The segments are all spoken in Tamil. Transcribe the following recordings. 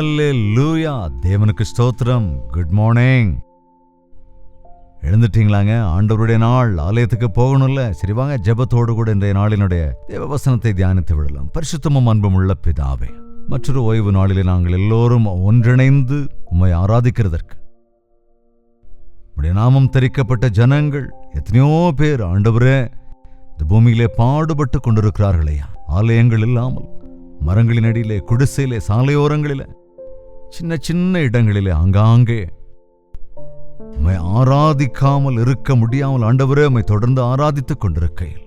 ஹல்லேலூயா. தேவனுக்கு ஸ்தோத்திரம். Good morning. எழுந்துட்டீங்களாங்க? ஆண்டவருடைய நாள், ஆலயத்துக்கு போகணும்ல. சரி வாங்க, ஜெபத்தோடு கூட இன்றைய நாளினுடைய தேவ வசனத்தை தியானித்து விடலாம். பரிசுத்தமும் அன்பும் உள்ள பிதாவே, மற்றொரு ஓய்வு நாளிலே நாங்கள் எல்லோரும் ஒன்றிணைந்து உம்மை ஆராதிக்கிறதற்கு, உம்முடைய நாமம் தரிக்கப்பட்ட ஜனங்கள் எத்தனையோ பேர் ஆண்டவரே இந்த பூமியிலே பாடுபட்டு கொண்டிருக்கிறார்களையா. ஆலயங்கள் இல்லாமல் மரங்களின் அடியிலே, குடிசையிலே, சாலையோரங்களிலே, சின்ன சின்ன இடங்களிலே ஆங்காங்கே உம்மை ஆராதிக்காமல் இருக்க முடியாமல் ஆண்டவரே உம்மை தொடர்ந்து ஆராதித்துக் கொண்டிருக்கையில்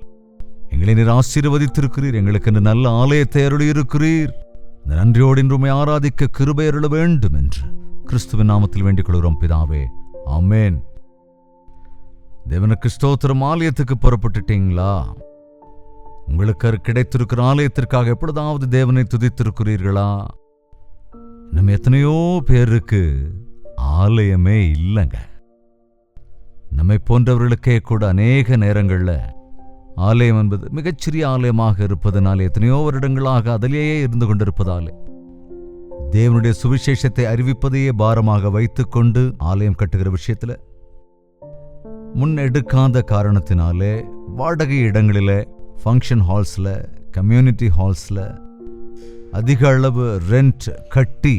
எங்களை நீர் ஆசீர்வதித்திருக்கிறீர். எங்களுக்கு இந்த நல்ல ஆலயத்தை அருளியிருக்கிறீர். இந்த நன்றியோடு இன்று உம்மை ஆராதிக்க கிருபை அருள வேண்டும் என்று கிறிஸ்துவின் நாமத்தில் வேண்டிக் கொள்கிறோம் பிதாவே, ஆமென். தேவனுக்கு ஸ்தோத்திரம். ஆலயத்துக்கு புறப்பட்டுட்டீங்களா? உங்களுக்கு கிடைத்திருக்கிற ஆலயத்திற்காக எப்பொழுதாவது தேவனை துதித்திருக்கிறீர்களா? நம்ம எத்தனையோ பேருக்கு ஆலயமே இல்லைங்க. நம்மை போன்றவர்களுக்கே கூட அநேக நேரங்களில் ஆலயம் என்பது மிகச்சிறிய ஆலயமாக இருப்பதனாலே, எத்தனையோ வருடங்களாக அதிலேயே இருந்து கொண்டிருப்பதாலே, தேவனுடைய சுவிசேஷத்தை அறிவிப்பதையே பாரமாக வைத்துக்கொண்டு ஆலயம் கட்டுகிற விஷயத்தில் முன்னெடுக்காத காரணத்தினாலே வாடகை இடங்களில், ஃபங்க்ஷன் ஹால்ஸில், கம்யூனிட்டி ஹால்ஸில் அதிக அளவு ரெண்ட் கட்டி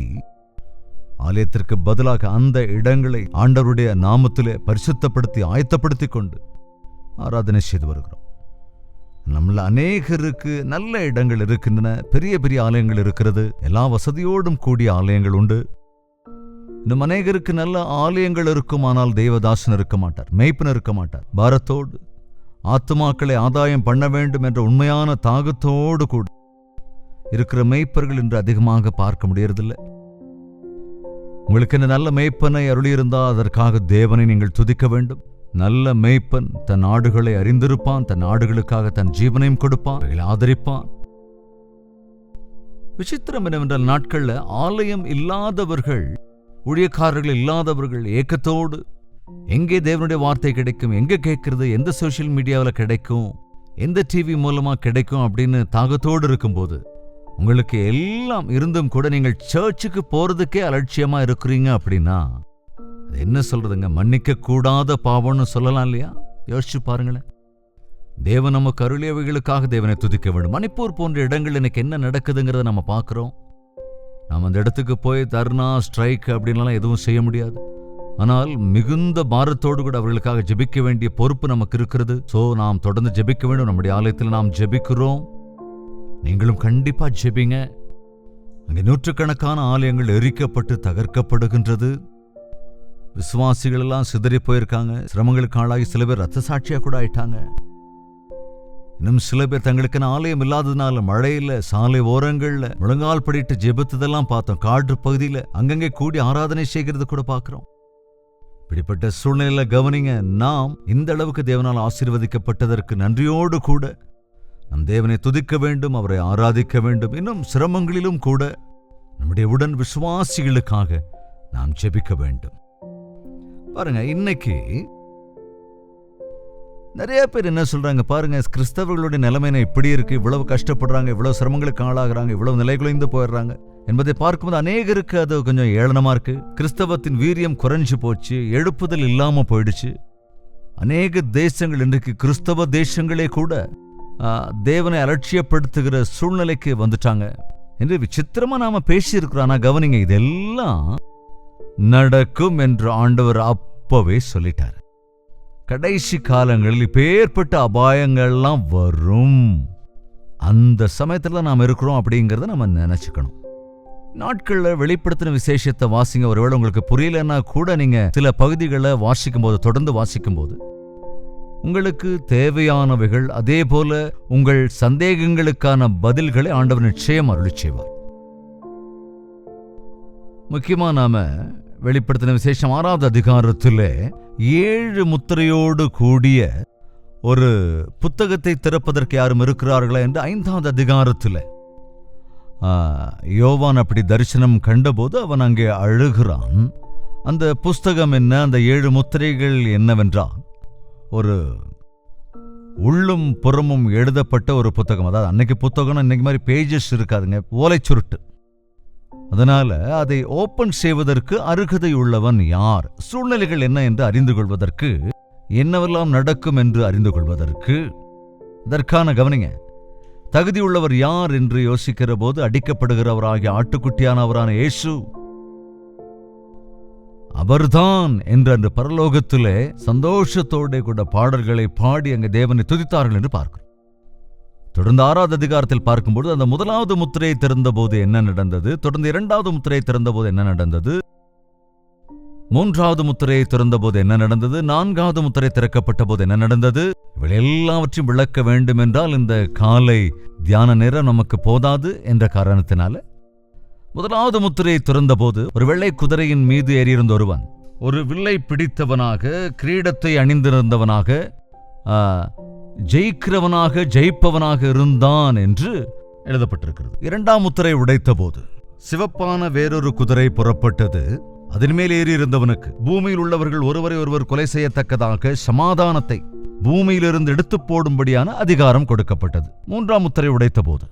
ஆலயத்திற்கு பதிலாக அந்த இடங்களை ஆண்டவருடைய நாமத்திலே பரிசுத்தப்படுத்தி ஆயத்தப்படுத்தி கொண்டு ஆராதனை செய்து வருகிறோம். நம்மள அநேகருக்கு நல்ல இடங்கள் இருக்கின்றன, பெரிய பெரிய ஆலயங்கள் இருக்கிறது, எல்லா வசதியோடும் கூடிய ஆலயங்கள் உண்டு. இன்னும் அநேகருக்கு நல்ல ஆலயங்கள் இருக்கும், ஆனால் தெய்வதாசன் இருக்க மாட்டார், மேய்ப்பன் இருக்க மாட்டார். பாரத்தோடு ஆத்துமாக்களை ஆதாயம் பண்ண வேண்டும் என்ற உண்மையான தாகத்தோடு கூட இருக்கிற மேய்ப்பர்கள் இன்று அதிகமாக பார்க்க முடியறதில்லை. உங்களுக்கு என்ன நல்ல மேய்ப்பனை அருளியிருந்தால் அதற்காக தேவனை நீங்கள் துதிக்க வேண்டும். நல்ல மேய்ப்பன் தன் ஆடுகளை அறிந்திருப்பான், தன் ஆடுகளுக்காக தன் ஜீவனையும் கொடுப்பான், ஆதரிப்பான். விசித்திரம் என்னவென்றால், நாட்கள்ல ஆலயம் இல்லாதவர்கள், ஊழியக்காரர்கள் இல்லாதவர்கள் ஏக்கத்தோடு எங்கே தேவனுடைய வார்த்தை கிடைக்கும், எங்கே கேட்கறது, எந்த சோசியல் மீடியாவில் கிடைக்கும், எந்த டிவி மூலமா கிடைக்கும் அப்படின்னு தாகத்தோடு இருக்கும்போது, உங்களுக்கு எல்லாம் இருந்தும் கூட நீங்கள் சர்ச்சுக்கு போறதுக்கே அலட்சியமா இருக்கிறீங்க அப்படின்னா அது என்ன சொல்றதுங்க? மன்னிக்க கூடாத பாவம்னு சொல்லலாம் இல்லையா? யோசிச்சு பாருங்களேன். தேவன் நமக்கு அருளியவைகளுக்காக தேவனை துதிக்க வேண்டும். மணிப்பூர் போன்ற இடங்கள் எனக்கு என்ன நடக்குதுங்கிறத நம்ம பார்க்கிறோம். நாம் அந்த இடத்துக்கு போய் தர்ணா, ஸ்ட்ரைக் அப்படின்லாம் எதுவும் செய்ய முடியாது. ஆனால் மிகுந்த பாரத்தோடு கூட அவர்களுக்காக ஜெபிக்க வேண்டிய பொறுப்பு நமக்கு இருக்கிறது. சோ நாம் தொடர்ந்து ஜெபிக்க வேண்டும். நம்முடைய ஆலயத்தில் நாம் ஜெபிக்கிறோம், நீங்களும் கண்டிப்பா ஜெபிங்க. அங்கே நூற்றுக்கணக்கான ஆலயங்கள் எரிக்கப்பட்டு தகர்க்கப்படுகின்றது. விசுவாசிகள் எல்லாம் சிதறி போயிருக்காங்க, சிரமங்களுக்கு ஆளாகி சில பேர் ரத்த சாட்சியா கூட ஆயிட்டாங்க. இன்னும் சில பேர் தங்களுக்கான ஆலயம் இல்லாததுனால மழையில, சாலை ஓரங்கள்ல முழங்கால் படிட்டு ஜெபித்ததெல்லாம் பார்த்தோம். காடு பகுதியில் அங்கங்கே கூடி ஆராதனை செய்கிறது கூட பார்க்கிறோம். இப்படிப்பட்ட சூழ்நிலையில கவனிங்க, நாம் இந்த அளவுக்கு தேவனால் ஆசீர்வதிக்கப்பட்டதற்கு நன்றியோடு கூட நம் தேவனை துதிக்க வேண்டும், அவரை ஆராதிக்க வேண்டும். இன்னும் சிரமங்களிலும் கூட நம்முடைய உடன் விசுவாசிகளுக்காக நாம் ஜெபிக்க வேண்டும். பாருங்க, இன்னைக்கு நிறைய பேர் என்ன சொல்றாங்க பாருங்க, கிறிஸ்தவர்களுடைய நிலைமை இப்படி இருக்கு, இவ்வளவு கஷ்டப்படுறாங்க, இவ்வளவு சிரமங்களுக்கு ஆளாகிறாங்க, இவ்வளவு நிலைகுலைந்து போயிடுறாங்க என்பதை பார்க்கும்போது அநேகருக்கு அது கொஞ்சம் ஏளனமா இருக்கு. கிறிஸ்தவத்தின் வீரியம் குறைஞ்சு போச்சு, எழுப்புதல் இல்லாம போயிடுச்சு. அநேக தேசங்கள் இன்றைக்கு கிறிஸ்தவ தேசங்களே கூட தேவனை அலட்சியப்படுத்துகிற சூழ்நிலைக்கு வந்துட்டாங்க என்று விசித்திரமா நாம பேசி இருக்கிறோம். ஆனா கவனிங்க, இதெல்லாம் நடக்கும் என்று ஆண்டவர் அப்பவே சொல்லிட்டார். கடைசி காலங்களில் இப்பேற்பட்ட அபாயங்கள்லாம் வரும், அந்த சமயத்துல நாம் இருக்கிறோம் அப்படிங்கறத நம்ம நினைச்சுக்கணும். நாட்கள்ல வெளிப்படுத்தின விசேஷத்தை வாசிங்க. ஒருவேளை உங்களுக்கு புரியலன்னா கூட நீங்க சில பகுதிகளை வாசிக்கும் போது, தொடர்ந்து வாசிக்கும் போது உங்களுக்கு தேவையானவைகள், அதே போல உங்கள் சந்தேகங்களுக்கான பதில்களை ஆண்டவர் நிச்சயம் அருளி செய்வார். முக்கியமா நாம வெளிப்படுத்தின விசேஷம் 6வது அதிகாரத்திலே 7 முத்திரையோடு கூடிய ஒரு புத்தகத்தை திறப்பதற்கு யாரும் இருக்கிறார்களா என்று 5வது அதிகாரத்தில் யோவான் அப்படி தரிசனம் கண்டபோது அவன் அங்கே அழுகிறான். அந்த புஸ்தகம் என்ன, அந்த 7 முத்திரைகள் என்னவென்றால் ஒரு உள்ளும் புறமும் எழுதப்பட்ட ஒரு புத்தகம். அதாவது அன்னைக்கு புத்தகம் இன்னைக்கு மாதிரி பேஜஸ் இருக்காதுங்க, ஓலை சுருட்டு. அதனால அதை ஓபன் செய்வதற்கு அருகதை உள்ளவன் யார்? சூழ்நிலைகள் என்ன என்று அறிந்து கொள்வதற்கு, என்னவெல்லாம் நடக்கும் என்று அறிந்து கொள்வதற்கு, இதற்கான கவனிங்க, தகுதியுள்ளவர் யார் என்று யோசிக்கிற போது அடிக்கப்படுகிறவராகிய ஆட்டுக்குட்டியானவரான இயேசு அவர்தான் என்று அந்த பரலோகத்திலே சந்தோஷத்தோட கூட பாடல்களை பாடி அங்கே தேவனை துதித்தார்கள் என்று பார்க்கிறோம். தொடர்ந்து 6வது அதிகாரத்தில் பார்க்கும்போது அந்த முதலாவது முத்திரையை திறந்த போது என்ன நடந்தது, தொடர்ந்து 2வது முத்திரையை திறந்த போது என்ன நடந்தது, 3வது முத்திரையை திறந்த போது என்ன நடந்தது, 4வது முத்திரை திறக்கப்பட்ட போது என்ன நடந்தது, இவை எல்லாவற்றையும் விளக்க வேண்டும் என்றால் இந்த காலை தியான நேரம் நமக்கு போதாது என்ற காரணத்தினால, முதலாவது முத்திரையை திறந்த போது ஒரு வெள்ளை குதிரையின் மீது ஏறியிருந்த ஒருவன் ஒரு வில்லை பிடித்தவனாக, கிரீடத்தை அணிந்திருந்தவனாக, ஜெயிக்கிறவனாக, ஜெயிப்பவனாக இருந்தான் என்று எழுதப்பட்டிருக்கிறது. 2ஆம் முத்திரை உடைத்த போது சிவப்பான வேறொரு குதிரை புறப்பட்டது. அதன் மேல் ஏறியிருந்தவனுக்கு பூமியில் உள்ளவர்கள் ஒருவரை ஒருவர் கொலை செய்யத்தக்கதாக சமாதானத்தை பூமியிலிருந்து எடுத்து போடும்படியான அதிகாரம் கொடுக்கப்பட்டது. 3ஆம் முத்திரை உடைத்த போது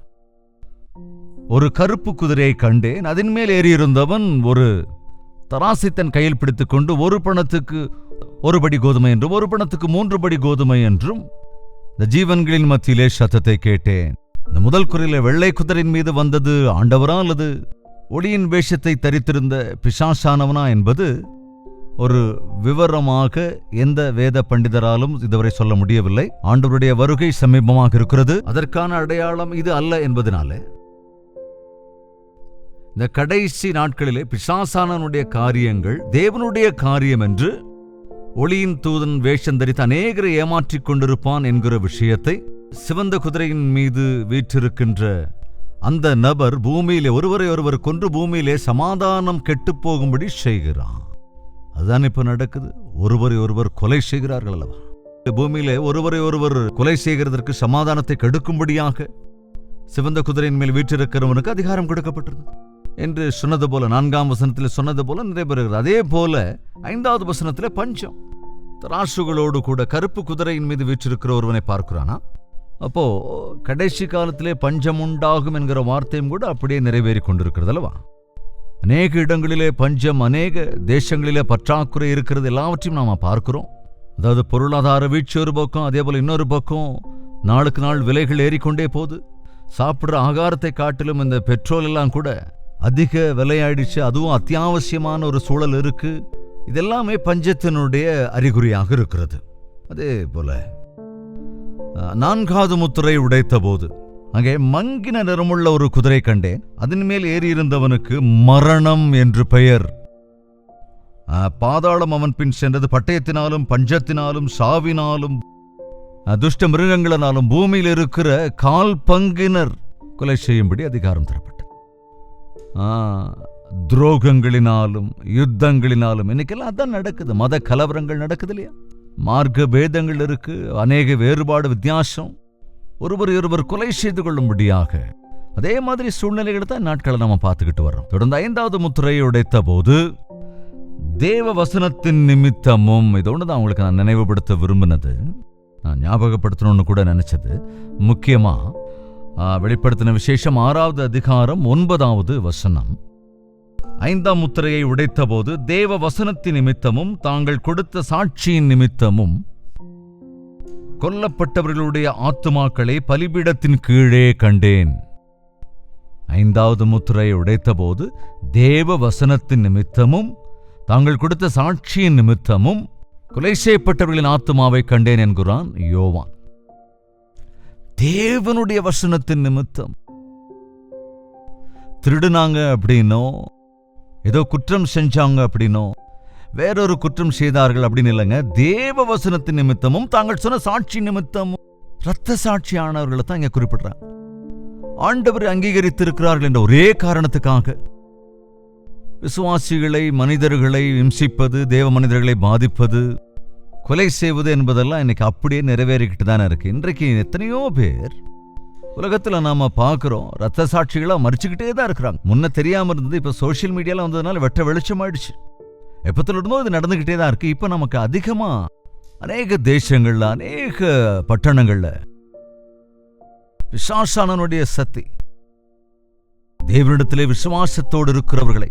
ஒரு கருப்பு குதிரையை கண்டேன். அதன் மேல் ஏறியிருந்தவன் ஒரு தராசை தன் கையில் பிடித்துக் கொண்டு ஒரு பணத்துக்கு 1 படி கோதுமை என்றும் 1 பணத்துக்கு 3 படி கோதுமை என்றும் இந்த ஜீவன்களின் மத்தியிலே சத்தத்தை கேட்டேன். இந்த முதல் குரலிலே வெள்ளை குதிரையின் மீது வந்தது ஆண்டவரா அல்லது ஒளியின் வேஷத்தை தரித்திருந்த பிசாசானவனா என்பது ஒரு விவரமாக எந்த வேத பண்டிதராலும் இதுவரை சொல்ல முடியவில்லை. ஆண்டவருடைய வருகை சமீபமாக இருக்கிறது. அதற்கான அடையாளம் இது அல்ல என்பதனால இந்த கடைசி நாட்களிலே பிசாசானனுடைய காரியங்கள் தேவனுடைய காரியம் என்று ஒளியின் தூதன் வேஷம் தரித்து அநேகரை ஏமாற்றிக் கொண்டிருப்பான் என்கிற விஷயத்தை சிவந்த குதிரையின் மீது வீற்றிருக்கின்ற அந்த நபர் பூமியிலே ஒருவரை ஒருவர் கொன்று பூமியிலே சமாதானம் கெட்டு போகும்படி செய்கிறான். அதுதான் இப்ப நடக்குது. ஒருவரை ஒருவர் கொலை செய்கிறார்கள் அல்லவா? பூமியிலே ஒருவரை ஒருவர் கொலை செய்கிறதற்கு, சமாதானத்தை கெடுக்கும்படியாக சிவந்த குதிரையின் மேல் வீற்றிருக்கிறவனுக்கு அதிகாரம் கொடுக்கப்பட்டிருந்தது என்று சொன்னது போல 4ஆம் வசனத்தில் சொன்னது போல நிறைவேறுகிறது. அதே போல 5வது வசனத்தில் பஞ்சம் தராசுகளோடு கூட கருப்பு குதிரையின் மீது வீற்றிருக்கிற ஒருவனை பார்க்கிறானா? அப்போ கடைசி காலத்திலே பஞ்சம் உண்டாகும் என்கிற வார்த்தையும் கூட அப்படியே நிறைவேறி கொண்டிருக்கிறது அல்லவா? அநேக இடங்களிலே பஞ்சம், அநேக தேசங்களிலே பற்றாக்குறை இருக்கிறது, எல்லாவற்றையும் நாம பார்க்கிறோம். அதாவது பொருளாதார வீழ்ச்சி ஒரு பக்கம், அதே போல இன்னொரு பக்கம் நாளுக்கு நாள் விலைகள் ஏறிக்கொண்டே போகுது. சாப்பிட்ற ஆகாரத்தை காட்டிலும் இந்த பெட்ரோல் எல்லாம் கூட அதிக விலையாயிடுச்சு. அதுவும் அத்தியாவசியமான ஒரு சூழல் இருக்கு. இதெல்லாமே பஞ்சத்தினுடைய அறிகுறியாக இருக்கிறது. அதே போல 4வது முத்திரை உடைத்த போது அங்கே மங்கின நிறமுள்ள ஒரு குதிரை கண்டேன். அதன் மேல் ஏறியிருந்தவனுக்கு மரணம் என்று பெயர். பாதாளம் அவன் பின் சென்றது. பட்டயத்தினாலும் பஞ்சத்தினாலும் சாவினாலும் துஷ்ட மிருகங்களினாலும் பூமியில் இருக்கிற கால் பங்கினர் கொலை செய்யும்படி அதிகாரம் தரப்பட்டது. துரோகங்களினாலும் யுத்தங்களினாலும் இன்னைக்கெல்லாம் அதான் நடக்குது. மத கலவரங்கள் நடக்குது இல்லையா? மார்க்க பேதங்கள் இருக்கு, அநேக வேறுபாடு, வித்தியாசம், ஒருவர் ஒருவர் கொலை செய்து கொள்ளும்படியாக அதே மாதிரி சூழ்நிலைகளை தான் நாட்களை நம்ம பார்த்துக்கிட்டு வர்றோம். தொடர்ந்து 5வது முத்திரையை உடைத்த போது தேவ வசனத்தின் நிமித்தமும், இதோடு தான் அவங்களுக்கு நான் நினைவுபடுத்த விரும்பினது, நான் ஞாபகப்படுத்தணும்னு கூட நினைச்சது. முக்கியமா வெளிப்படுத்தின விசேஷம் 6வது அதிகாரம் 9வது வசனம். 5ஆம் முத்திரையை உடைத்த போது தேவ வசனத்தின் நிமித்தமும் தாங்கள் கொடுத்த சாட்சியின் நிமித்தமும் கொல்லப்பட்டவர்களுடைய ஆத்துமாக்களை பலிபீடத்தின் கீழே கண்டேன். 5வது முத்திரையை உடைத்த போது தேவ வசனத்தின் நிமித்தமும் தாங்கள் கொடுத்த சாட்சியின் நிமித்தமும் கொலை செய்யப்பட்டவர்களின் ஆத்துமாவை கண்டேன் என்கிறான் யோவான். தேவனுடைய வசனத்தின் நிமித்தம் திருடுனாங்க அப்படின்னோ, ஏதோ குற்றம் செஞ்சாங்க அப்படின்னோ, வேறொரு குற்றம் செய்தார்கள் அப்படின்னு இல்லைங்க. தேவ வசனத்தின் நிமித்தமும் தாங்கள் சொன்ன சாட்சி நிமித்தமும் இரத்த சாட்சியானவர்களை தான் இங்க குறிப்பிடுறாங்க. ஆண்டவர் அங்கீகரித்திருக்கிறார்கள் என்ற ஒரே காரணத்துக்காக விசுவாசிகளை, மனிதர்களை இம்சிப்பது, தேவ மனிதர்களை பாதிப்பது, கொலை செய்வது என்பதெல்லாம் இன்னைக்கு அப்படியே நிறைவேறிக்கிட்டு தானே இருக்கு. இன்றைக்கு எத்தனையோ பேர் உலகத்துல நாம பார்க்கிறோம், ரத்த சாட்சிகளா மறிச்சுக்கிட்டே தான் இருக்கிறாங்க. முன்ன தெரியாம இருந்தது, இப்ப சோசியல் மீடியால வந்ததுனால வெட்ட வெளிச்சமாயிடுச்சு. எப்பத்துல இருந்தோ இது நடந்துகிட்டே தான் இருக்கு. இப்ப நமக்கு அதிகமா அநேக தேசங்கள்ல, அநேக பட்டணங்கள்ல பிசாசானனுடைய சக்தி தேவனிடத்திலே விசுவாசத்தோடு இருக்கிறவர்களை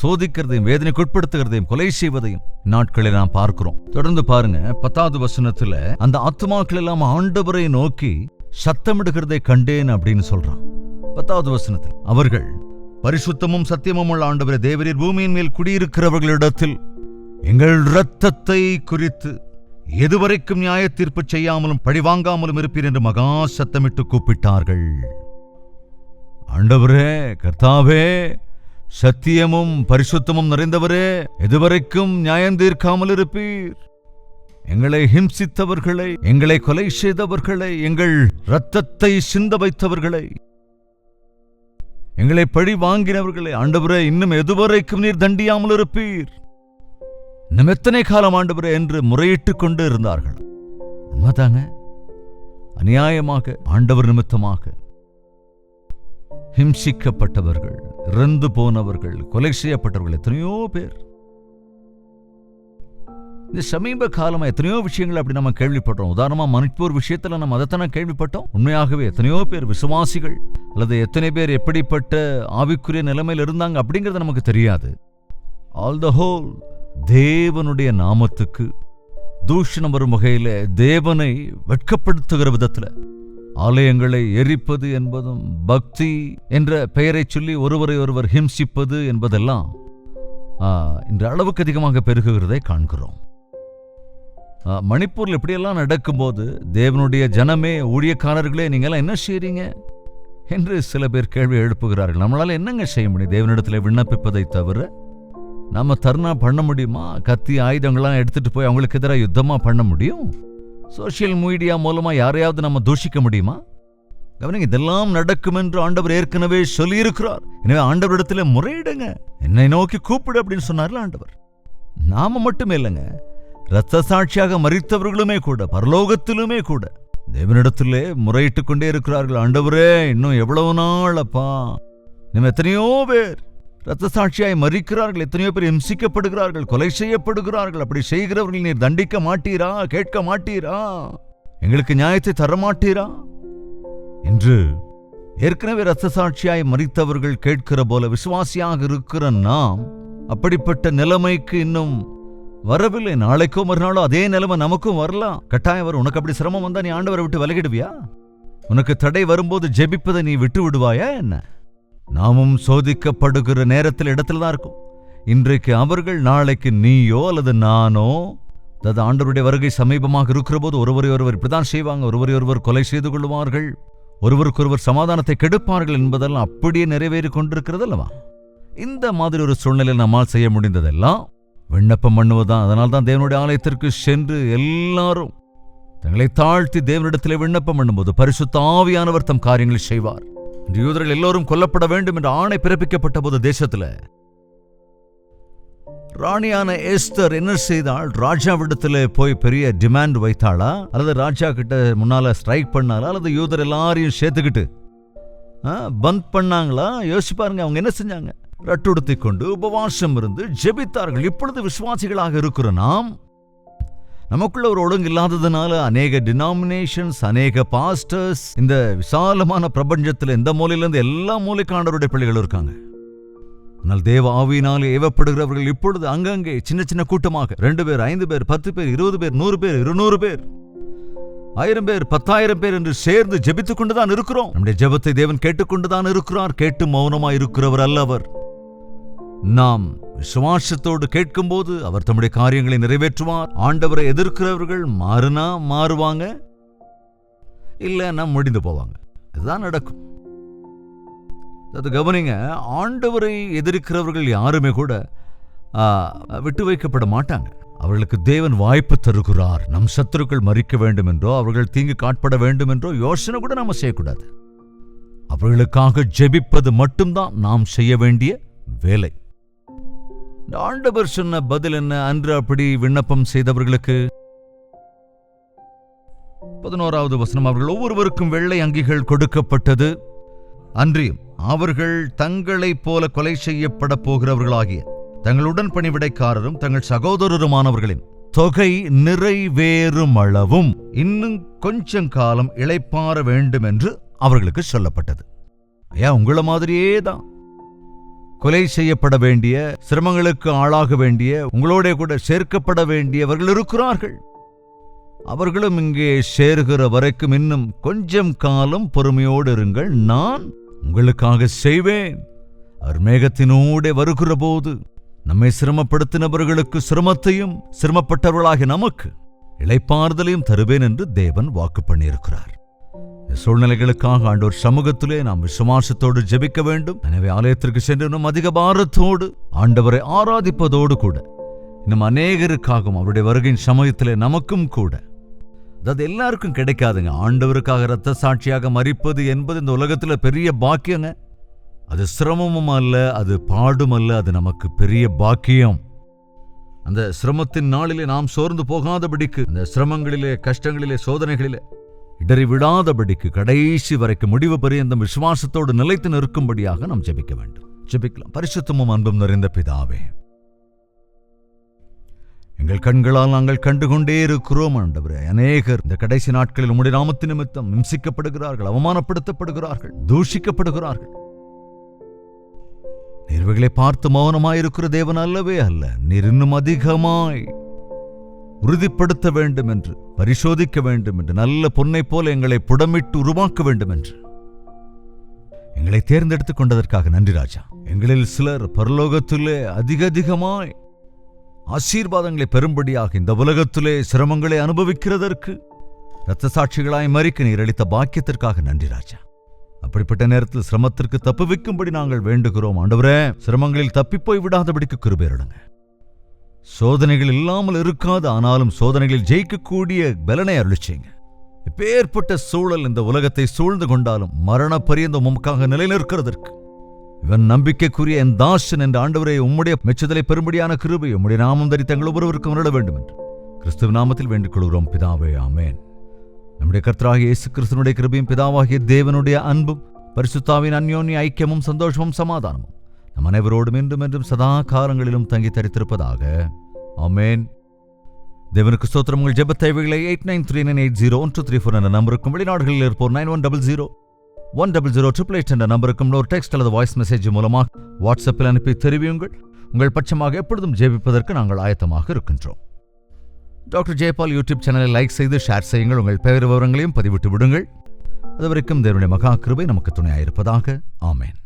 சோதிக்கிறதையும் வேதனைக்குட்படுத்துகிறதையும் கொலை செய்வதையும் நாட்களை நாம் பார்க்கிறோம். தொடர்ந்து பாருங்க, 10வது வசனத்துல அந்த ஆத்துமாக்கள் எல்லாம் ஆண்டவரை நோக்கி சத்தமிடுகிறதை கண்டேன் அப்படின்னு சொல்றான். 10வது வசனத்தில் அவர்கள் பரிசுத்தமும் சத்தியமும் உள்ள ஆண்டவரே தேவரீர் பூமியின் மேல் குடியிருக்கிறவர்களிடத்தில் எங்கள் இரத்தத்தை குறித்து எதுவரைக்கும் நியாய தீர்ப்பு செய்யாமலும் பழிவாங்காமலும் இருப்பீர் என்று மகா சத்தமிட்டு கூப்பிட்டார்கள். ஆண்டவரே, கர்த்தாவே, சத்தியமும் பரிசுத்தமும் நிறைந்தவரே, எதுவரைக்கும் நியாயம் தீர்க்காமல் இருப்பீர்? எங்களை ஹிம்சித்தவர்களை, எங்களை கொலை செய்தவர்களை, எங்கள் இரத்தத்தை சிந்த வைத்தவர்களை, எங்களை பழி வாங்கினவர்களை ஆண்டவரே இன்னும் எதுவரைக்கும் நீர் தண்டியாமல் இருப்பீர்? இன்னும் எத்தனை காலம் ஆண்டவரே என்று முறையிட்டுக் கொண்டு இருந்தார்கள். உண்மைதாங்க, அநியாயமாக ஆண்டவர் நிமித்தமாக ஹிம்சிக்கப்பட்டவர்கள், இறந்து போனவர்கள், கொலை செய்யப்பட்டவர்கள் எத்தனையோ பேர். இந்த சமீப காலமா எத்தனையோ விஷயங்கள் அப்படி நம்ம கேள்விப்பட்டோம். உதாரணமா மணிப்பூர் விஷயத்துல நம்ம அதைத்தானே கேள்விப்பட்டோம். உண்மையாகவே எத்தனையோ பேர் விசுவாசிகள் அல்லது எத்தனை பேர் எப்படிப்பட்ட ஆவிக்குரிய நிலைமையில் இருந்தாங்க அப்படிங்கிறது நமக்கு தெரியாது. ஆல் த ஹோல் தேவனுடைய நாமத்துக்கு தூஷணம் வரும் வகையில, தேவனை வெட்கப்படுத்துகிற விதத்துல ஆலயங்களை எரிப்பது என்பதும், பக்தி என்ற பெயரை சொல்லி ஒருவரை ஒருவர் ஹிம்சிப்பது என்பதெல்லாம் இன்று அளவுக்கு அதிகமாக பெருகுகிறதை காண்கிறோம். மணிப்பூர்ல இப்படியெல்லாம் நடக்கும்போது தேவனுடைய ஜனமே, ஊழியக்காரர்களே, நீங்கெல்லாம் என்ன செய்றீங்க என்று சில பேர் கேள்வி எழுப்புகிறார்கள். நம்மளால என்னங்க செய்ய முடியும்? தேவனிடத்தில் விண்ணப்பிப்பதை தவிர நம்ம தர்ணா பண்ண முடியுமா? கத்தி ஆயுதங்கள்லாம் எடுத்துட்டு போய் அவங்களுக்கு எதிராக யுத்தமா பண்ண முடியும்? சோசியல் மீடியா மூலமா யாரையாவது நம்ம தூஷிக்க முடியுமா? கவனிங்க, இதெல்லாம் நடக்கும் என்று ஆண்டவர் ஏற்கனவே சொல்லியிருக்கிறார். எனவே ஆண்டவரிடத்துல முறையிடுங்க, என்னை நோக்கி கூப்பிடு அப்படின்னு சொன்னார்ல ஆண்டவர். நாம மட்டுமே இல்லைங்க, இரத்த சாட்சியாக மரித்தவர்களுமே கூட பரலோகத்திலுமே கூட தேவனிடத்திலே முறையிட்டு கொண்டே இருக்கிறார்கள். ஆண்டவரே, இன்னும் எவ்வளவு நாள் அப்பா, நம்ம எத்தனையோ பேர் இரத்த சாட்சியாய் மரிக்கிறார்கள், எத்தனையோ பேர் ஹிம்சிக்கப்படுகிறார்கள், கொலை செய்யப்படுகிறார்கள். அப்படி செய்கிறவர்கள் நீர் தண்டிக்க மாட்டீரா? கேட்க மாட்டீரா? எங்களுக்கு நியாயத்தை தரமாட்டீரா என்று ஏற்கனவே இரத்த சாட்சியாய் மரித்தவர்கள் கேட்கிற போல விசுவாசியாக இருக்கிற நாம் அப்படிப்பட்ட நிலைமைக்கு இன்னும் வரவில்லை. நாளைக்கோ மறுநாளோ அதே நிலைமை நமக்கும் வரலாம், கட்டாயம் வரும். உனக்கு அப்படி சிரமம் வந்தா நீ ஆண்டவரை விட்டு விலகிடுவியா? உனக்கு தடை வரும்போது ஜெபிப்பதை நீ விட்டு விடுவாயா என்ன? நாமும் சோதிக்கப்படுகிற நேரத்தில் இடத்துல தான் இருக்கும். இன்றைக்கு அவர்கள், நாளைக்கு நீயோ அல்லது நானோ. அதாவது ஆண்டவருடைய வருகை சமீபமாக இருக்கிற போது ஒருவரை ஒருவர் இப்படிதான் செய்வாங்க, ஒருவரை ஒருவர் கொலை செய்து கொள்வார்கள், ஒருவருக்கொருவர் சமாதானத்தை கெடுப்பார்கள் என்பதெல்லாம் அப்படியே நிறைவேறி கொண்டிருக்கிறது அல்லவா? இந்த மாதிரி ஒரு சூழ்நிலையில் நம்மால் செய்ய முடிந்ததெல்லாம் விண்ணப்பம் பண்ணுவதுதான். அதனால்தான் தேவனுடைய ஆலயத்திற்கு சென்று எல்லாரும் தங்களை தாழ்த்தி தேவனிடத்திலே விண்ணப்பம் பண்ணும்போது பரிசுத்த ஆவியானவர் தம் காரியங்களை செய்வார். யூதர்கள் எல்லோரும் கொல்லப்பட வேண்டும் என்ற ஆணை பிறப்பிக்கப்பட்ட போது தேசத்துல ராணியான எஸ்தர் என்ன செய்தாள்? ராஜாவிடத்துல போய் பெரிய டிமாண்ட் வைத்தாளா, அல்லது ராஜா கிட்ட முன்னால ஸ்ட்ரைக் பண்ணாளா, அல்லது யூதர் எல்லாரையும் சேர்த்துக்கிட்டு பந்த் பண்ணாங்களா? யோசிச்சு பாருங்க. அவங்க என்ன செஞ்சாங்க? ரட்டுடுத்தி கொண்டு உபவாசம் இருந்து ஜெபித்தார்கள். இப்பொழுது விசுவாசிகளாக இருக்கிற நாம், நமக்குள்ள ஒரு ஒழுங்கு இல்லாததுனால அநேக டினாமினேஷன்ஸ், அநேக பாஸ்டர்ஸ் இந்த விசாலமான பிரபஞ்சத்தில் எந்த மூலையிலிருந்து எல்லா மூலைக்காண்டவருடைய பிள்ளைகள் இருக்காங்க. ஆனால் தேவ ஆவியினால் ஏவப்படுகிறவர்கள் இப்பொழுது அங்கங்கே சின்ன சின்ன கூட்டமாக 2 பேர், 5 பேர், 10 பேர், 20 பேர், 100 பேர், 200 பேர், 1000 பேர், 10,000 பேர் என்று சேர்ந்து ஜெபித்துக் கொண்டுதான் இருக்கிறோம். நம்முடைய ஜெபத்தை தேவன் கேட்டுக்கொண்டுதான் இருக்கிறார். கேட்டு மௌனமாய் இருக்கிறவர் அல்லவர். நாம் விசுவாசத்தோடு கேட்கும் போது அவர் தம்முடைய காரியங்களை நிறைவேற்றுவார். ஆண்டவரை எதிர்க்கிறவர்கள் மாறுனா மாறுவாங்க, இல்லைன்னா முடிந்து போவாங்க. இதுதான் நடக்கும். அது கவனிங்க, ஆண்டவரை எதிர்க்கிறவர்கள் யாருமே கூட விட்டு வைக்கப்பட மாட்டாங்க. அவர்களுக்கு தேவன் வாய்ப்பு தருகிறார். நம் சத்துருக்கள் மறிக்க வேண்டும் என்றோ அவர்கள் தீங்கு காட்பட வேண்டும் என்றோ யோசனை கூட நாம செய்யக்கூடாது. அவர்களுக்காக ஜெபிப்பது மட்டும்தான் நாம் செய்ய வேண்டிய வேலை. ஆண்டவர் சொன்ன பதில் என்ன? அன்று அப்படி விண்ணப்பம் செய்தவர்களுக்கு 11வது வசனம், அவர்கள் ஒவ்வொருவருக்கும் வெள்ளை அங்கிகள் கொடுக்கப்பட்டது. அன்றியும் அவர்கள் தங்களைப் போல கொலை செய்யப்பட போகிறவர்களாகிய தங்களுடன் பணிவிடைக்காரரும் தங்கள் சகோதரருமானவர்களின் தொகை நிறைவேறும் அளவும் இன்னும் கொஞ்சம் காலம் இளைப்பாற வேண்டும் என்று அவர்களுக்கு சொல்லப்பட்டது. ஐயா உங்கள மாதிரியே தான் கொலை செய்யப்பட வேண்டிய, சிரமங்களுக்கு ஆளாக வேண்டிய, உங்களோட கூட சேர்க்கப்பட வேண்டியவர்கள் இருக்கிறார்கள். அவர்களும் இங்கே சேருகிற வரைக்கும் இன்னும் கொஞ்சம் காலம் பொறுமையோடு இருங்கள், நான் உங்களுக்காக செய்வேன். அவர் மேகத்தினோடே வருகிற போது நம்மை சிரமப்படுத்தினவர்களுக்கு சிரமத்தையும், சிரமப்பட்டவர்களாகிய நமக்கு இளைப்பாறுதலையும் தருவேன் என்று தேவன் வாக்கு பண்ணியிருக்கிறார். சூழ்நிலைகளுக்காக ஆண்டவர் சமூகத்திலே நாம் விசுவாசத்தோடு ஜெபிக்க வேண்டும். எனவே ஆலயத்திற்கு சென்று இன்னும் அதிக பாரத்தோடு ஆண்டவரை ஆராதிப்பதோடு கூட இன்னும் அநேகருக்காகவும் அவருடைய வருகையின் சமயத்திலே நமக்கும் கூட, அது எல்லாருக்கும் கிடைக்காதுங்க. ஆண்டவருக்காக இரத்த சாட்சியாக மரிப்பது என்பது இந்த உலகத்துல பெரிய பாக்கியங்க. அது சிரமமும் அல்ல, அது பாடும் அல்ல, அது நமக்கு பெரிய பாக்கியம். அந்த சிரமத்தின் நாளிலே நாம் சோர்ந்து போகாதபடிக்கு, அந்த சிரமங்களிலே, கஷ்டங்களிலே, சோதனைகளிலே இடறி விடாதபடிக்கு கடைசி வரைக்கும் முடிவு பரியந்தம் விசுவாசத்தோடு நிலைத்து நிற்கும்படியாக நாம் ஜெபிக்க வேண்டும். ஜெபிக்கலாம். பரிசுத்தமும் அன்பும் நிறைந்த பிதாவே, எங்கள் கண்களால் நாங்கள் கண்டுகொண்டே இருக்கிறோம் ஆண்டவரே. அநேகர் இந்த கடைசி நாட்களில் உம்முடைய நாமத்தின் நிமித்தம் இம்சிக்கப்படுகிறார்கள், அவமானப்படுத்தப்படுகிறார்கள், தூஷிக்கப்படுகிறார்கள். நீர்வைகளை பார்த்து மௌனமாயிருக்கிற தேவன் அல்லவே அல்ல. நீர் இன்னும் அதிகமாய் உறுதிப்படுத்த வேண்டும் என்று, பரிசோதிக்க வேண்டும் என்று, நல்ல பொன்னை போல எங்களை புடமிட்டு உருவாக்க வேண்டும் என்று எங்களை தேர்ந்தெடுத்துக் கொண்டதற்காக நன்றி ராஜா. எங்களில் சிலர் பரலோகத்திலே அதிகமாய் ஆசீர்வாதங்களை பெறும்படியாக இந்த உலகத்திலே சிரமங்களை அனுபவிக்கிறதற்கு இரத்த சாட்சிகளாய் மரிக்க நீர் அளித்த பாக்கியத்திற்காக நன்றி ராஜா. அப்படிப்பட்ட நேரத்தில் சிரமத்திற்கு தப்புவிக்கும்படி நாங்கள் வேண்டுகிறோம் ஆண்டவரே. சிரமங்களில் தப்பிப்போய் விடாதபடிக்கு கிருபையிடுங்க. சோதனைகள் இல்லாமல் இருக்காது, ஆனாலும் சோதனைகளில் ஜெயிக்கக்கூடிய பலனை அருளிச்சீங்க. இப்பேற்பட்ட சூழல் இந்த உலகத்தை சூழ்ந்து கொண்டாலும் மரண பரியந்தம் உமக்காக நிலைநிற்கிறதற்கு இவன் நம்பிக்கைக்குரிய என் தாசன் என்ற ஆண்டவரை உம்முடைய மெச்சுதலை பெரும்படியான கிருபை உம்முடைய நாமம் தரித்து எங்கள் ஒவ்வொருவருக்கும் வருட வேண்டும் என்று கிறிஸ்துவ நாமத்தில் வேண்டிக் கொள்கிறோம் பிதாவே, ஆமேன். நம்முடைய கர்த்தராகிய இயேசு கிறிஸ்துவினுடைய கிருபையும் பிதாவாகிய தேவனுடைய அன்பும் பரிசுத்தாவின் அந்யோன்ய ஐக்கியமும் சந்தோஷமும் சமாதானமும் நம் அனைவரோடும் என்றும் என்றும் சதா காலங்களிலும் தங்கி தரித்திருப்பதாக. ஆமேன். தேவனுக்கு ஸ்தோத்திரம். உங்கள் ஜெப தேவைகளை 8939801234 என்ற நம்பருக்கும், வெளிநாடுகளில் இருப்போர் 9100100888 என்ற நம்பருக்கும் ஒரு டெக்ஸ்ட் அல்லது வாய்ஸ் மெசேஜ் மூலமாக வாட்ஸ்அப்பில் அனுப்பி தெரிவியுங்கள். உங்கள் பட்சமாக எப்பொழுதும் ஜெபிப்பதற்கு நாங்கள் ஆயத்தமாக இருக்கின்றோம். டாக்டர் ஜெயபால் யூடியூப் சேனலை லைக் செய்து ஷேர் செய்யுங்கள். உங்கள் பெயர் விவரங்களையும் பதிவிட்டு விடுங்கள். அதுவரைக்கும் தேவனுடைய மகா கிருபை நமக்கு துணையாயிருப்பதாக. ஆமேன்.